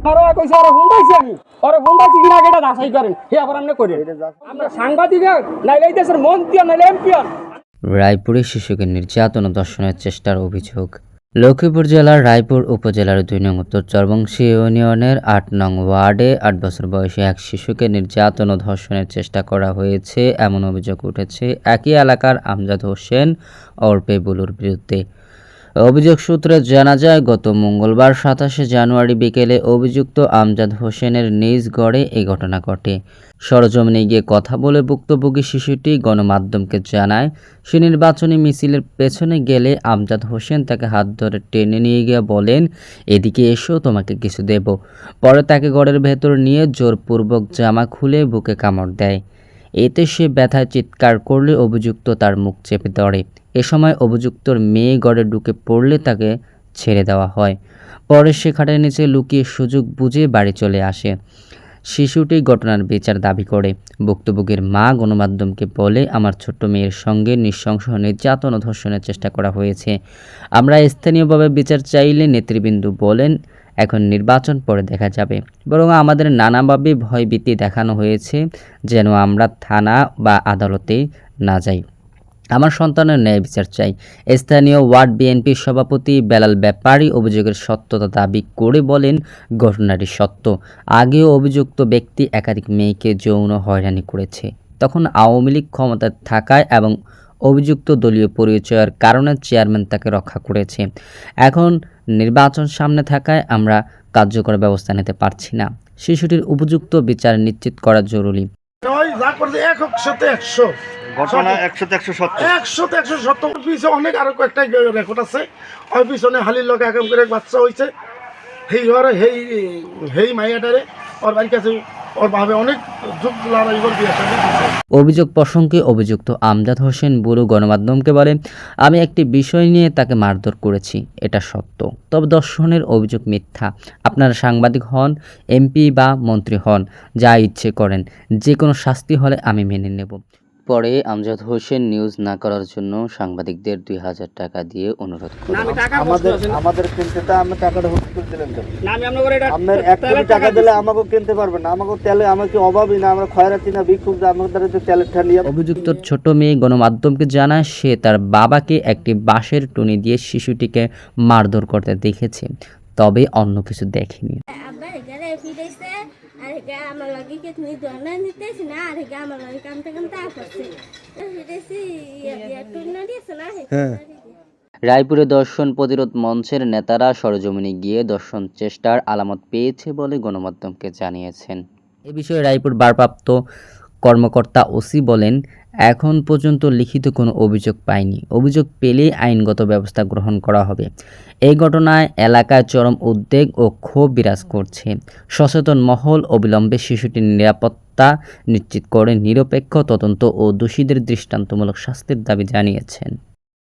আমারও কইছে ওরে ফোন পাইছি আমি ওরে ফোন পাইছি কিনা এটা যাচাই করেন হে আবার আপনি করেন আমরা সাংবাদিক নাইলে এই দেশের মন্ত্রী নাইলে এমপি। রায়পুরে শিশুকে নির্যাতন ও ধর্ষণের চেষ্টার অভিযোগ। লক্ষ্মীপুর জেলার রায়পুর উপজেলার ২ নং উত্তর চরবংশী ইউনিয়নের ৮ নং ওয়ার্ডে ৮ বছর বয়সী এক শিশুকে নির্যাতন ও ধর্ষণের চেষ্টা করা হয়েছে এমন অভিযোগ উঠেছে একই এলাকার আমজাদ হোসেন ওরফে বুলুর বিরুদ্ধে। অভিযোগ সূত্রে জানা যায়, গত মঙ্গলবার ২৭শে জানুয়ারি বিকেলে অভিযুক্ত আমজাদ হোসেনের নিজ গড়ে এই ঘটনা ঘটে। সরেজমিনে গিয়ে কথা বলে ভুক্তভোগী শিশুটি গণমাধ্যমকে জানায়, সে নির্বাচনী মিছিলের পেছনে গেলে আমজাদ হোসেন তাকে হাত ধরে টেনে নিয়ে গিয়ে বলেন, এদিকে এসো, তোমাকে কিছু দেব। পরে তাকে ঘরের ভেতর নিয়ে জোরপূর্বক জামা খুলে বুকে কামড় দেয়। এতে সে ব্যথায় চিৎকার করলে অভিযুক্ত তার মুখ চেপে ধরে। এ সময় অভিযুক্তর মেয়ে ঘরে ঢুকে পড়লে তাকে ছেড়ে দেওয়া হয়। পরে সে খাটের নিচে লুকিয়ে সুযোগ বুঝে বাড়ি চলে আসে। শিশুটি ঘটনার বিচার দাবি করে। ভুক্তভোগীর মা গণমাধ্যমকে বলে, আমার ছোট্ট মেয়ের সঙ্গে নৃশংস নির্যাতন ও ধর্ষণের চেষ্টা করা হয়েছে। আমরা স্থানীয়ভাবে বিচার চাইলে নেতৃবৃন্দ বলেন, এখন নির্বাচন পরে দেখা যাবে, বরং আমাদের নানাভাবে ভয়ভীতি দেখানো হয়েছে যেন আমরা থানা বা আদালতে না যাই। আমার সন্তানের ন্যায় বিচার চাই। স্থানীয় ওয়ার্ড বিএনপির সভাপতি বেলাল ব্যাপারী অভিযোগের সত্যতা দাবি করে বলেন, ঘটনাটি সত্য। আগেও অভিযুক্ত ব্যক্তি একাধিক মেয়েকে যৌন হয়রানি করেছে। তখন আওয়ামী লীগ ক্ষমতায় থাকায় এবং অভিযুক্ত দলীয় পরিচয়ের কারণে চেয়ারম্যান তাকে রক্ষা করেছে। এখন নির্বাচন সামনে থাকায় আমরা কার্যকর ব্যবস্থা নিতে পারছি না। শিশুটির উপযুক্ত বিচার নিশ্চিত করা জরুরি। ঘটনা 100-100 সত্য। 100-100 সত্য। পিছনে অনেক আরো কয়েকটা রেকর্ড আছে। ওই পিছনে হালির লোক এরকম করে বাচ্চা হয়েছে। হেই মাইয়াটারে ওর বাড়ির কাছে ওর ভাবে অনেক যুগ লড়াই করে দিয়ে অভিযোগ প্রসঙ্গে অভিযুক্ত আমজাদ হোসেন বুলু গণমাধ্যমকে বলে, আমি একটি বিষয় নিয়ে তাকে মারধর করেছি, এটা সত্য। তবে ধর্ষণের অভিযোগ মিথ্যা। আপনারা সাংবাদিক হন, এমপি বা মন্ত্রী হন, যা ইচ্ছে করেন, যে কোনো শাস্তি হলে আমি মেনে নেব। পরে আমজাদ হোসেন নিউজ না করার জন্য সাংবাদিকদের ২,০০০ টাকা দিয়ে অনুরোধ করেন। আমাদের কিনতে তা আমরা টাকাটা হোক করে দিলাম তো না আমি আপনাদের এটা আপনার 1 কোটি টাকা দিলে আমাকে কিনতে পারবেন না। আমাকে তেলে আমাকে অভাবই না, আমরা খয়রাতি না, ভিক্ষুক না, আমাদের দ্বারা তেলের ঠান্ডা। অভিযুক্ত ছোট মেয়ে গণমাধ্যমকে জানায়, সে তার বাবাকে একটি বাঁশের টুনি দিয়ে শিশুটিকে মারধর করতে দেখেছে, তবে অন্য কিছু দেখেনি। রায়পুরে দর্শন প্রতিরোধ মঞ্চের নেতারা সরেজমিনে গিয়ে দর্শন চেষ্টার আলামত পেয়েছে বলে গণমাধ্যমকে জানিয়েছেন। এ বিষয়ে রায়পুর ভারপ্রাপ্ত কর্মকর্তা ওসি বলেন, এখন পর্যন্ত লিখিত কোনো অভিযোগ পাইনি। অভিযোগ পেলে আইনগত ব্যবস্থা গ্রহণ করা হবে। এই ঘটনায় এলাকায় চরম উদ্বেগ ও ক্ষোভ বিরাজ করছে। সচেতন মহল অবিলম্বে শিশুটির নিরাপত্তা নিশ্চিত করে নিরপেক্ষ তদন্ত ও দোষীদের দৃষ্টান্তমূলক শাস্তির দাবি জানিয়েছেন।